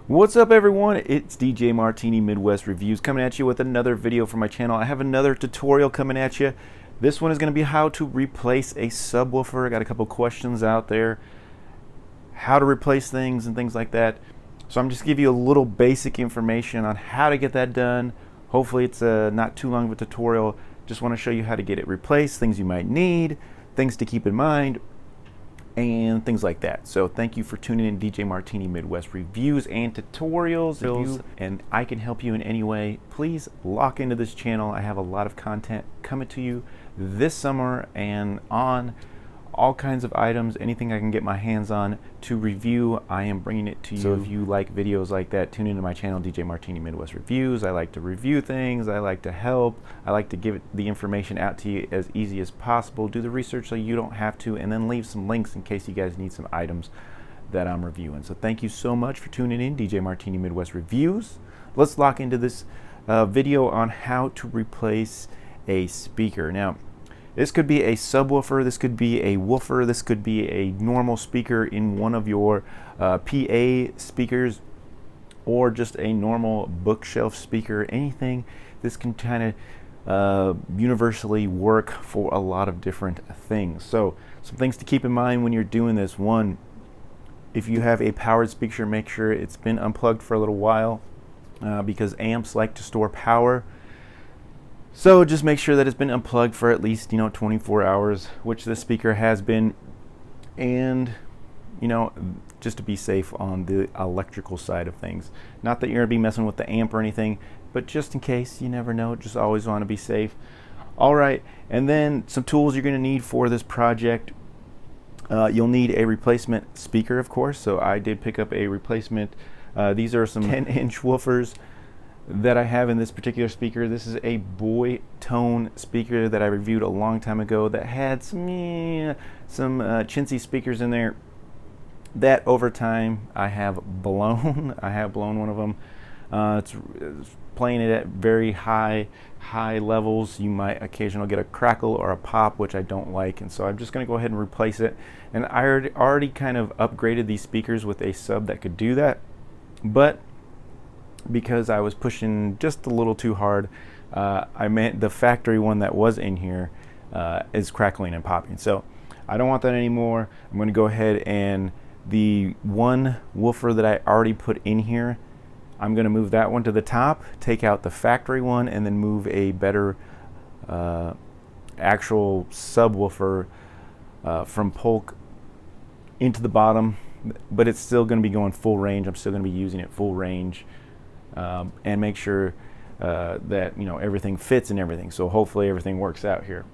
What's up everyone, it's DJ Martini Midwest Reviews coming at you with another video for my channel. I have another tutorial coming at you. This one is going to be how to replace a subwoofer. I got a couple questions out there, how to replace things and things like that. So I'm just give you a little basic information on how to get that done. Hopefully it's not too long of a tutorial. Just want to show you how to get it replaced, things you might need, things to keep in mind, and things like that. So thank you for tuning in DJ Martini Midwest Reviews and Tutorials. And I can help you in any way. Please lock into this channel. I have a lot of content coming to you this summer and on all kinds of items, anything I can get my hands on to review, I am bringing it to you. So if you like videos like that, tune into my channel, DJ Martini Midwest Reviews. I like to review things, I like to help, I like to give the information out to you as easy as possible, do the research so you don't have to, and then leave some links in case you guys need some items that I'm reviewing. So thank you so much for tuning in, DJ Martini Midwest Reviews. Let's lock into this video on how to replace a speaker. Now, this could be a subwoofer, this could be a woofer, this could be a normal speaker in one of your PA speakers, or just a normal bookshelf speaker, anything. This can kind of universally work for a lot of different things. So some things to keep in mind when you're doing this. One, if you have a powered speaker, make sure it's been unplugged for a little while because amps like to store power. So just make sure that it's been unplugged for at least 24 hours, which this speaker has been, and just to be safe on the electrical side of things. Not that you're gonna be messing with the amp or anything, but just in case, you never know, just always want to be safe. All right, and then some tools you're gonna need for this project. You'll need a replacement speaker, of course, so I did pick up a replacement. These are some 10-inch woofers that I have in this particular speaker. This is a boy tone speaker that I reviewed a long time ago that had some chintzy speakers in there that over time I have blown. I have blown one of them. It's playing it at very high levels. You might occasionally get a crackle or a pop, which I don't like, and so I'm just going to go ahead and replace it. And I already kind of upgraded these speakers with a sub that could do that, but because I was pushing just a little too hard, I meant the factory one that was in here is crackling and popping. So I don't want that anymore. I'm going to go ahead and the one woofer that I already put in here, I'm going to move that one to the top, take out the factory one, and then move a better actual subwoofer from Polk into the bottom. But it's still going to be going full range. I'm still going to be using it full range. And make sure that everything fits and everything. So hopefully everything works out here.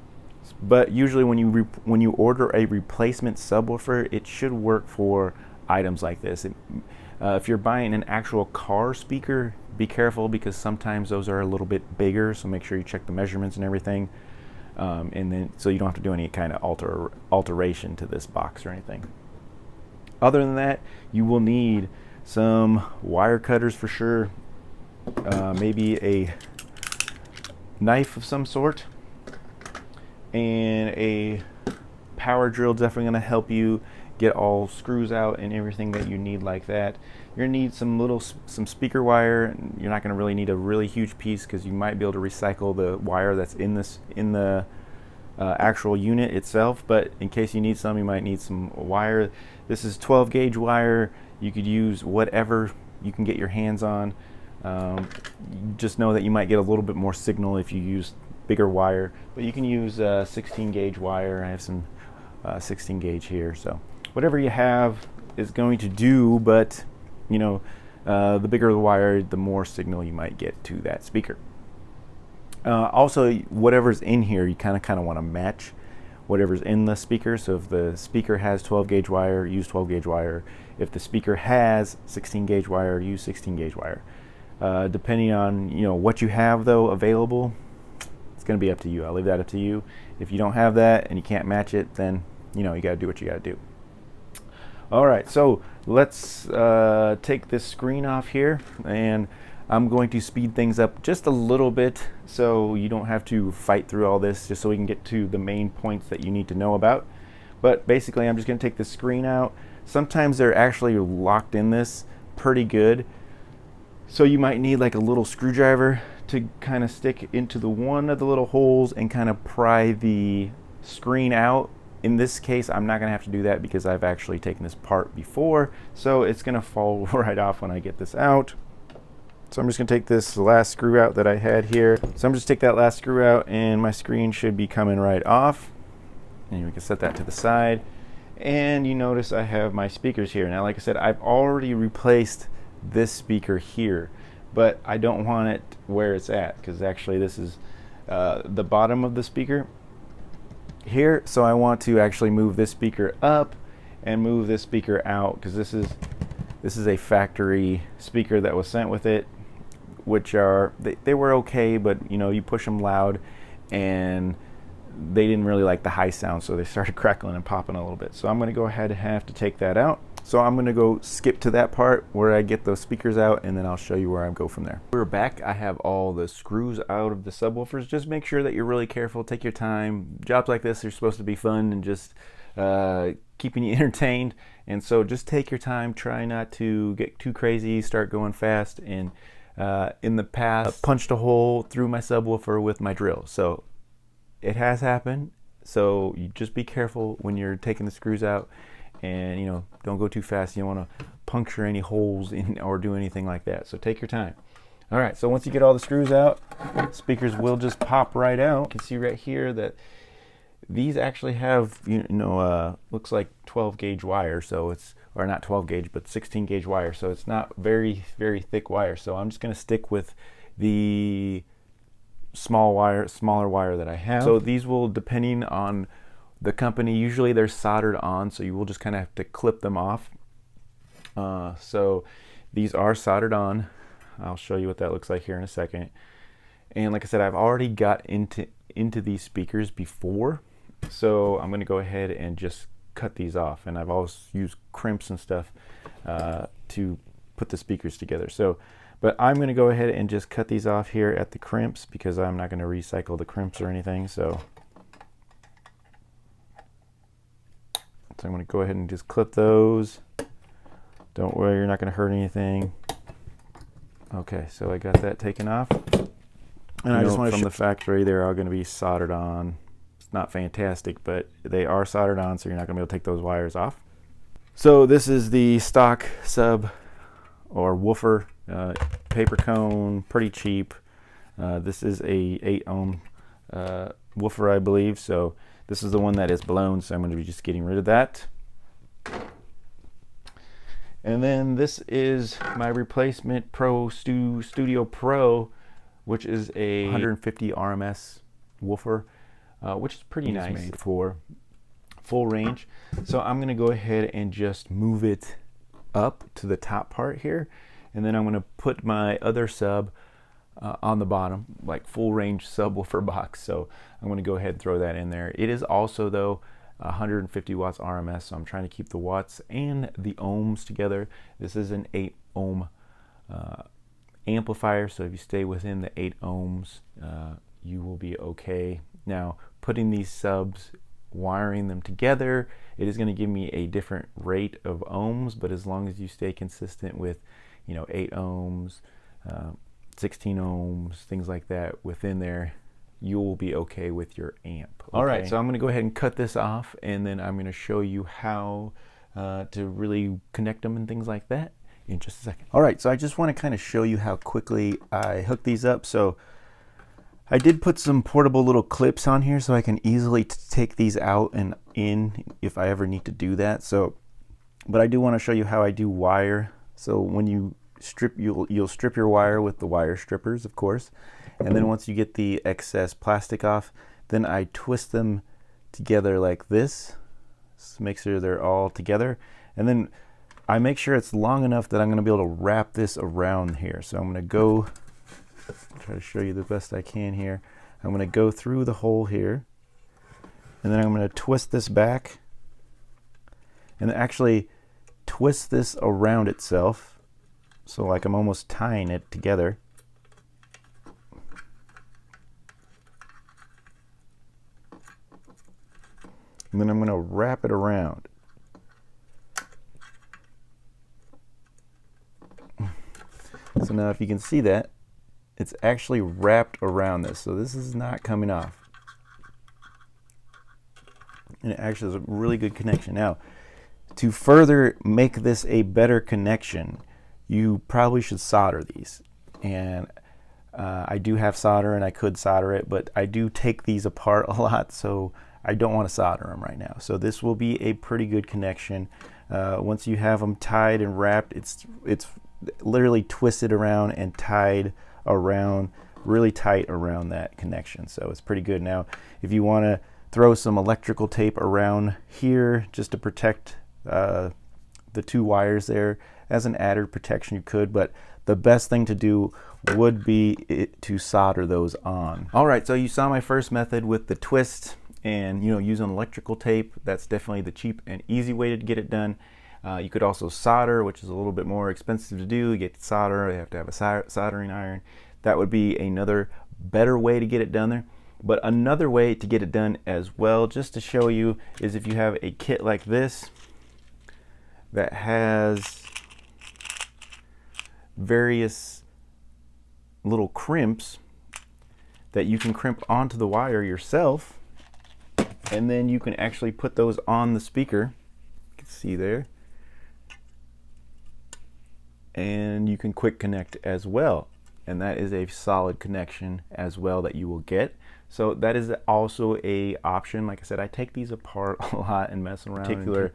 But usually when you order a replacement subwoofer, it should work for items like this. If you're buying an actual car speaker, be careful because sometimes those are a little bit bigger. So make sure you check the measurements and everything, and then so you don't have to do any kind of alteration to this box or anything. Other than that, you will need some wire cutters for sure. Maybe a knife of some sort, and a power drill. Definitely going to help you get all screws out and everything that you need like that. You're going to need some speaker wire. You're not going to really need a really huge piece because you might be able to recycle the wire that's in the actual unit itself, but in case you need some, you might need some wire. This is 12 gauge wire. You could use whatever you can get your hands on. Just know that you might get a little bit more signal if you use bigger wire, but you can use 16 gauge wire. I have some 16 gauge here, so whatever you have is going to do, but the bigger the wire, the more signal you might get to that speaker. Also, whatever's in here, you kind of want to match whatever's in the speaker. So if the speaker has 12 gauge wire, use 12 gauge wire. If the speaker has 16 gauge wire, use 16 gauge wire. Depending on what you have though available, it's going to be up to you. I'll leave that up to you. If you don't have that and you can't match it, then you got to do what you got to do. All right, so let's take this screen off here, and I'm going to speed things up just a little bit so you don't have to fight through all this, just so we can get to the main points that you need to know about. But basically, I'm just going to take the screen out. Sometimes they're actually locked in this pretty good. So you might need like a little screwdriver to kind of stick into the one of the little holes and kind of pry the screen out. In this case, I'm not gonna have to do that because I've actually taken this part before, so it's gonna fall right off when I get this out. So I'm just gonna take this last screw out that I had here. So I'm just take that last screw out and my screen should be coming right off. And we can set that to the side. And you notice I have my speakers here. Now, like I said, I've already replaced this speaker here, but I don't want it where it's at, because actually this is the bottom of the speaker here. So I want to actually move this speaker up and move this speaker out, because this is a factory speaker that was sent with it, which are they were okay, but you know, you push them loud and they didn't really like the high sound, so they started crackling and popping a little bit. So I'm going to go ahead and have to take that out. So I'm going to go skip to that part where I get those speakers out, and then I'll show you where I go from there. We're back. I have all the screws out of the subwoofers. Just make sure that you're really careful. Take your time. Jobs like this are supposed to be fun and just keeping you entertained. And so just take your time. Try not to get too crazy. Start going fast. And in the past, I punched a hole through my subwoofer with my drill. So it has happened. So you just be careful when you're taking the screws out, and you know, don't go too fast. You don't want to puncture any holes in or do anything like that. So take your time. All right, so once you get all the screws out, speakers will just pop right out. You can see right here that these actually have, looks like 12 gauge wire. So it's, or not 12 gauge, but 16 gauge wire. So it's not very, very thick wire. So I'm just going to stick with the smaller wire that I have. So these will, depending on the company, usually they're soldered on, so you will just kind of have to clip them off. So these are soldered on. I'll show you what that looks like here in a second. And like I said, I've already got into these speakers before, so I'm going to go ahead and just cut these off. And I've always used crimps and stuff to put the speakers together. But I'm going to go ahead and just cut these off here at the crimps, because I'm not going to recycle the crimps or anything. So I'm going to go ahead and just clip those. Don't worry, you're not going to hurt anything. Okay, so I got that taken off. And I just want to, from the factory, they're all going to be soldered on. It's not fantastic, but they are soldered on, so you're not going to be able to take those wires off. So this is the stock sub or woofer. Paper cone, pretty cheap. This is a 8 ohm woofer, I believe. So this is the one that is blown, so I'm going to be just getting rid of that. And then this is my replacement Studio Pro, which is a 150 RMS woofer, which is pretty nice, made for full range. So I'm going to go ahead and just move it up to the top part here. And then I'm going to put my other sub on the bottom, like full range subwoofer box. So I'm going to go ahead and throw that in there. It is also, though, 150 watts RMS, so I'm trying to keep the watts and the ohms together. This is an 8 ohm amplifier, so if you stay within the 8 ohms, you will be okay. Now, putting these subs, wiring them together, it is going to give me a different rate of ohms, but as long as you stay consistent with 8 ohms, 16 ohms, things like that within there, you will be okay with your amp. Okay? All right, so I'm going to go ahead and cut this off, and then I'm going to show you how to really connect them and things like that in just a second. All right, so I just want to kind of show you how quickly I hook these up. So I did put some portable little clips on here so I can easily take these out and in if I ever need to do that. So, but I do want to show you how I do wire. So when you strip, you'll strip your wire with the wire strippers, of course. And then once you get the excess plastic off, then I twist them together like this. Just make sure they're all together. And then I make sure it's long enough that I'm going to be able to wrap this around here. So I'm going to go, try to show you the best I can here. I'm going to go through the hole here, and then I'm going to twist this back and actually twist this around itself. So like I'm almost tying it together. And then I'm going to wrap it around. So So now if you can see that, it's actually wrapped around this. So this is not coming off. And it actually is a really good connection. Now, to further make this a better connection, you probably should solder these. And I do have solder and I could solder it, but I do take these apart a lot, so I don't want to solder them right now. So this will be a pretty good connection. Once you have them tied and wrapped, it's literally twisted around and tied around really tight around that connection. So it's pretty good. Now, if you want to throw some electrical tape around here just to protect the two wires there as an added protection, you could, but the best thing to do would be to solder those on. All right, so you saw my first method with the twist and using electrical tape. That's definitely the cheap and easy way to get it done. You could also solder, which is a little bit more expensive to do. You get solder, you have to have a soldering iron. That would be another better way to get it done there. But another way to get it done as well, just to show you, is if you have a kit like this that has various little crimps that you can crimp onto the wire yourself, and then you can actually put those on the speaker. You can see there. And you can quick connect as well. And that is a solid connection as well that you will get. So that is also a option. Like I said, I take these apart a lot and mess around. Particular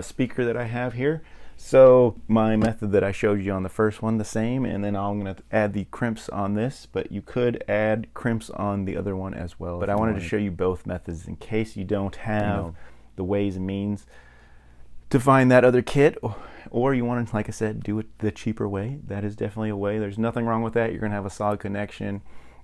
speaker that I have here. So my method that I showed you on the first one, the same, and then I'm going to add the crimps on this, but you could add crimps on the other one as well. But I wanted to show you both methods in case you don't have the ways and means to find that other kit, or you want to, like I said, do it the cheaper way. That is definitely a way. There's nothing wrong with that. You're going to have a solid connection.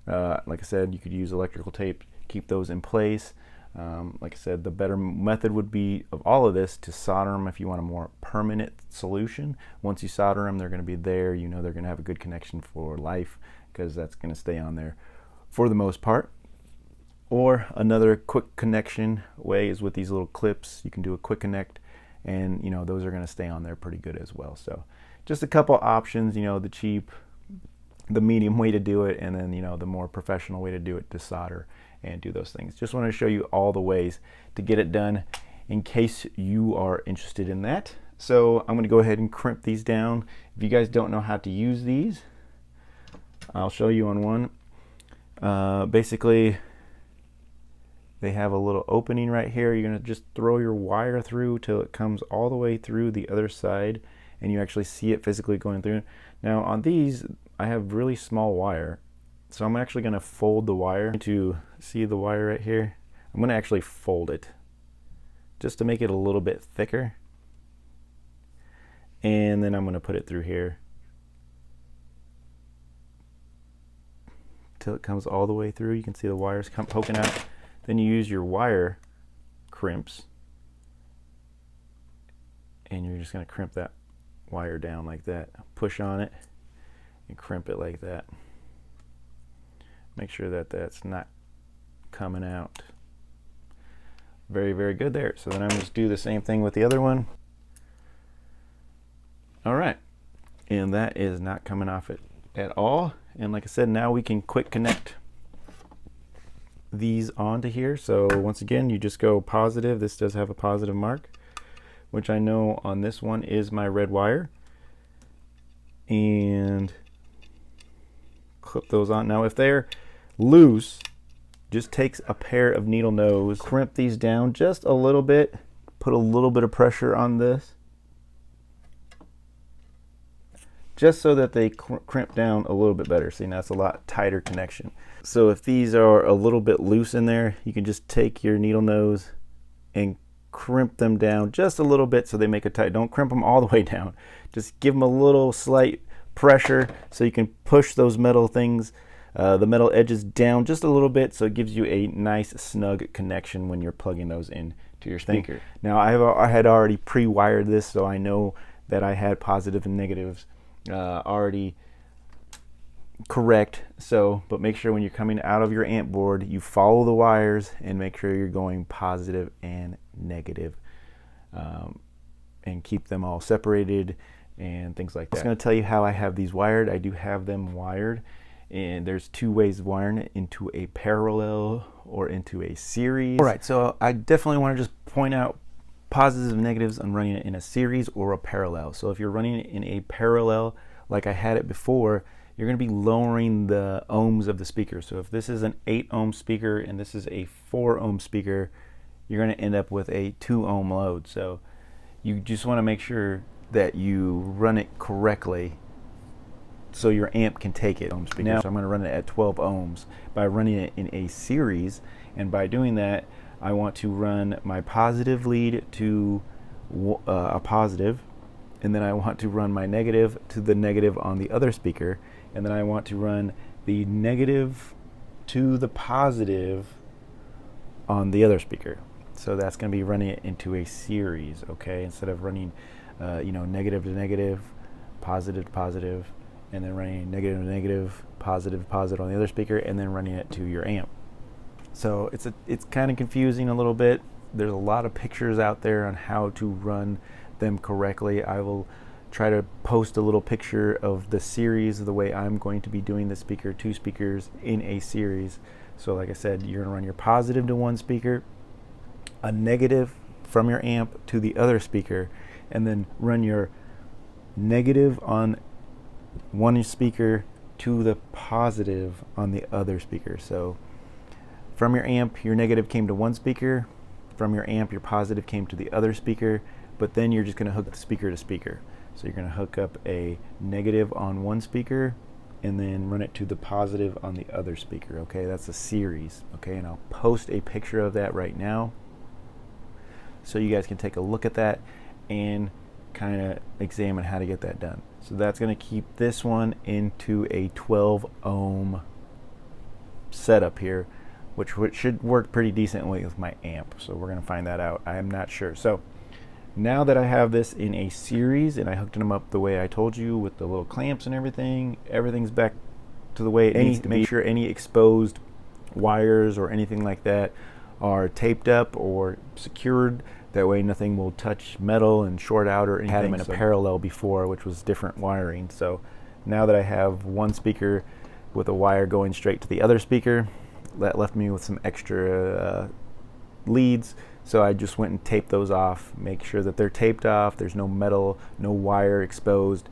Like I said, you could use electrical tape, keep those in place. Like I said, the better method would be of all of this to solder them if you want a more permanent solution. Once you solder them, they're going to be there. They're going to have a good connection for life, because that's going to stay on there for the most part. Or another quick connection way is with these little clips. You can do a quick connect, and those are going to stay on there pretty good as well. So just a couple options, the cheap, the medium way to do it, and then the more professional way to do it, to solder and do those things. Just wanted to show you all the ways to get it done in case you are interested in that. So I'm going to go ahead and crimp these down. If you guys don't know how to use these, I'll show you on one. Basically, they have a little opening right here. You're going to just throw your wire through till it comes all the way through the other side, and you actually see it physically going through. Now on these, I have really small wire, so I'm actually going to fold the wire. To see the wire right here, I'm going to actually fold it just to make it a little bit thicker, and then I'm going to put it through here till it comes all the way through. You can see the wires poking out. Then you use your wire crimps, and you're just going to crimp that wire down like that. Push on it and crimp it like that. Make sure that that's not coming out. Very, very good there. So then I'm going to do the same thing with the other one. All right, and that is not coming off it at all. And like I said, now we can quick connect these onto here. So once again, you just go positive. This does have a positive mark, which I know on this one is my red wire, and clip those on. Now if they're loose, just takes a pair of needle nose, crimp these down just a little bit, put a little bit of pressure on this just so that they crimp down a little bit better. See, now it's a lot tighter connection. So if these are a little bit loose in there, you can just take your needle nose and crimp them down just a little bit so they make a tight. Don't crimp them all the way down. Just give them a little slight pressure so you can push those metal things, the metal edges down just a little bit, so it gives you a nice snug connection when you're plugging those in to your speaker. Now I had already pre-wired this, so I know that I had positive and negatives already correct. So, but make sure when you're coming out of your amp board, you follow the wires and make sure you're going positive and negative, and keep them all separated and things like that. I'm just going to tell you how I have these wired. I do have them wired, and there's two ways of wiring it, into a parallel or into a series. All right, so I definitely want to just point out positives and negatives on running it in a series or a parallel. So if you're running it in a parallel like I had it before, you're going to be lowering the ohms of the speaker. So if this is an 8 ohm speaker and this is a 4 ohm speaker, you're going to end up with a 2 ohm load. So you just want to make sure that you run it correctly so your amp can take it. Now, so I'm going to run it at 12 ohms by running it in a series, and by doing that I want to run my positive lead to a positive, and then I want to run my negative to the negative on the other speaker, and then I want to run the negative to the positive on the other speaker. So that's going to be running it into a series, okay? Instead of running negative to negative, positive to positive, and then running negative to negative, positive to positive on the other speaker, and then running it to your amp. So it's kind of confusing a little bit. There's a lot of pictures out there on how to run them correctly. I will try to post a little picture of the series of the way I'm going to be doing the speaker, 2 speakers in a series. So like I said, you're going to run your positive to one speaker, a negative from your amp to the other speaker, and then run your negative on one speaker to the positive on the other speaker. So from your amp, your negative came to one speaker. From your amp, your positive came to the other speaker, but then you're just going to hook the speaker to speaker. So you're going to hook up a negative on one speaker and then run it to the positive on the other speaker. Okay, that's a series. Okay, and I'll post a picture of that right now so you guys can take a look at that and kind of examine how to get that done. So that's going to keep this one into a 12 ohm setup here, which should work pretty decently with my amp. So we're going to find that out. I am not sure. So now that I have this in a series and I hooked them up the way I told you with the little clamps and everything, everything's back to the way it needs to be. Make sure any exposed wires or anything like that are taped up or secured. That way nothing will touch metal and short out or anything. I had them in a parallel before, which was different wiring. So now that I have one speaker with a wire going straight to the other speaker, that left me with some extra leads. So I just went and taped those off, make sure that they're taped off, there's no metal, no wire exposed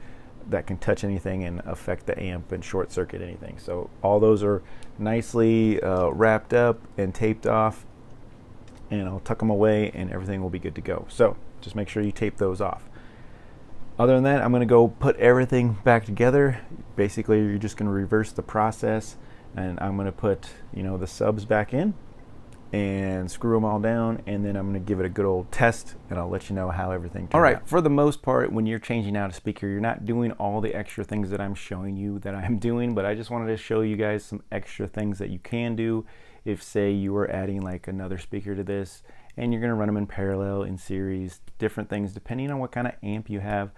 that can touch anything and affect the amp and short circuit anything. So all those are nicely wrapped up and taped off, and I'll tuck them away and everything will be good to go. So just make sure you tape those off. Other than that, I'm going to go put everything back together. Basically, you're just going to reverse the process, and I'm going to put the subs back in and screw them all down, and then I'm going to give it a good old test, and I'll let you know how everything turned out. For the most part, when you're changing out a speaker, you're not doing all the extra things that I'm showing you that I'm doing, but I just wanted to show you guys some extra things that you can do if, say, you were adding like another speaker to this, and you're going to run them in parallel, in series, different things depending on what kind of amp you have.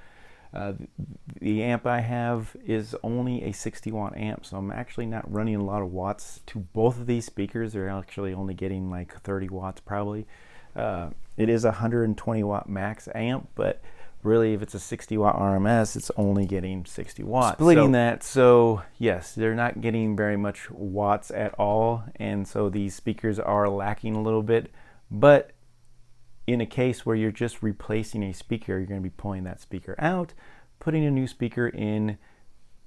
The amp I have is only a 60 watt amp, so I'm actually not running a lot of watts to both of these speakers. They're actually only getting like 30 watts probably. It is a 120 watt max amp, but really if it's a 60 watt RMS, it's only getting 60 watts. Splitting that, so yes, they're not getting very much watts at all, and so these speakers are lacking a little bit. But in a case where you're just replacing a speaker, you're going to be pulling that speaker out, putting a new speaker in,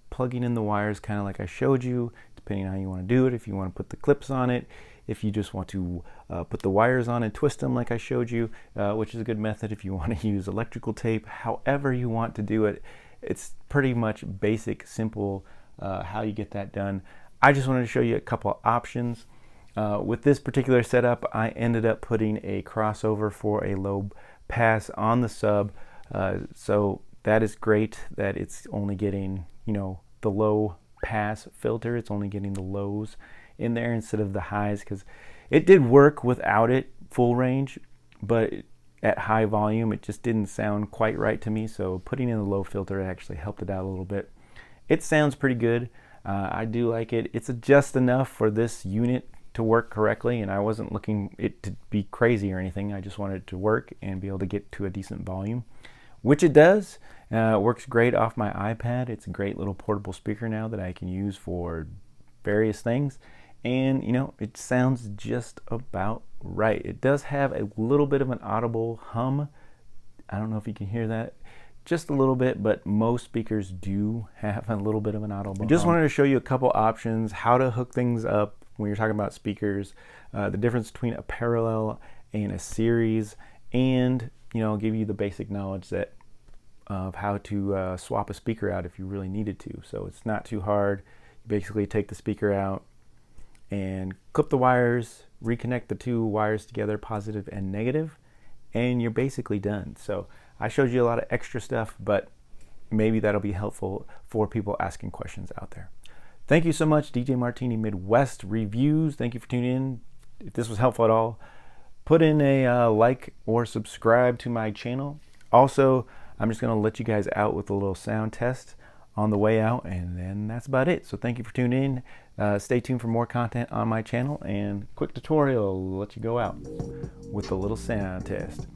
plugging in the wires kind of like I showed you, depending on how you want to do it. If you want to put the clips on it, if you just want to put the wires on and twist them like I showed you, which is a good method if you want to use electrical tape. However you want to do it, it's pretty much basic, simple how you get that done. I just wanted to show you a couple options. With this particular setup, I ended up putting a crossover for a low pass on the sub, so that is great that it's only getting the low pass filter. It's only getting the lows in there instead of the highs, because it did work without it full range, but at high volume it just didn't sound quite right to me. So putting in the low filter actually helped it out a little bit. It sounds pretty good. I do like it. It's just enough for this unit to work correctly, and I wasn't looking it to be crazy or anything. I just wanted it to work and be able to get to a decent volume, which it does. It works great off my iPad. It's a great little portable speaker now that I can use for various things. And you know, it sounds just about right. It does have a little bit of an audible hum. I don't know if you can hear that. Just a little bit, but most speakers do have a little bit of an audible hum. I just wanted to show you a couple options, how to hook things up when you're talking about speakers, the difference between a parallel and a series, and you know, give you the basic knowledge that of how to swap a speaker out if you really needed to. So it's not too hard. You basically take the speaker out and clip the wires, reconnect the two wires together, positive and negative, and you're basically done. So I showed you a lot of extra stuff, but maybe that'll be helpful for people asking questions out there. Thank you so much, DJ Martini Midwest Reviews. Thank you for tuning in. If this was helpful at all, put in a like or subscribe to my channel. Also, I'm just going to let you guys out with a little sound test on the way out, and then that's about it. So thank you for tuning in. Stay tuned for more content on my channel, and quick tutorial, let you go out with a little sound test.